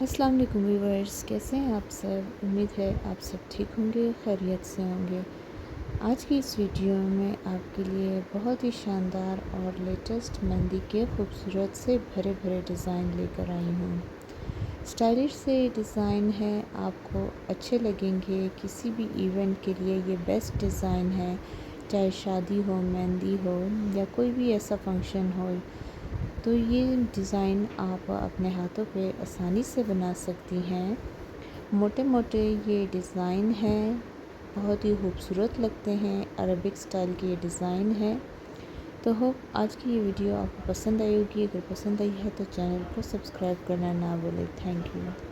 अस्सलाम वालेकुम व्यूअर्स, कैसे हैं आप सब। उम्मीद है आप सब ठीक होंगे, खैरियत से होंगे। आज की इस वीडियो में आपके लिए बहुत ही शानदार और लेटेस्ट मेहंदी के खूबसूरत से भरे भरे डिज़ाइन लेकर आई हूँ। स्टाइलिश से डिज़ाइन है, आपको अच्छे लगेंगे। किसी भी इवेंट के लिए ये बेस्ट डिज़ाइन है, चाहे शादी हो, मेहंदी हो या कोई भी ऐसा फंक्शन हो, तो ये डिज़ाइन आप अपने हाथों पे आसानी से बना सकती हैं। मोटे मोटे ये डिज़ाइन हैं, बहुत ही खूबसूरत लगते हैं। अरबिक स्टाइल के ये डिज़ाइन है। तो होप आज की ये वीडियो आपको पसंद आई होगी। अगर पसंद आई है तो चैनल को सब्सक्राइब करना ना भूलें। Thank you.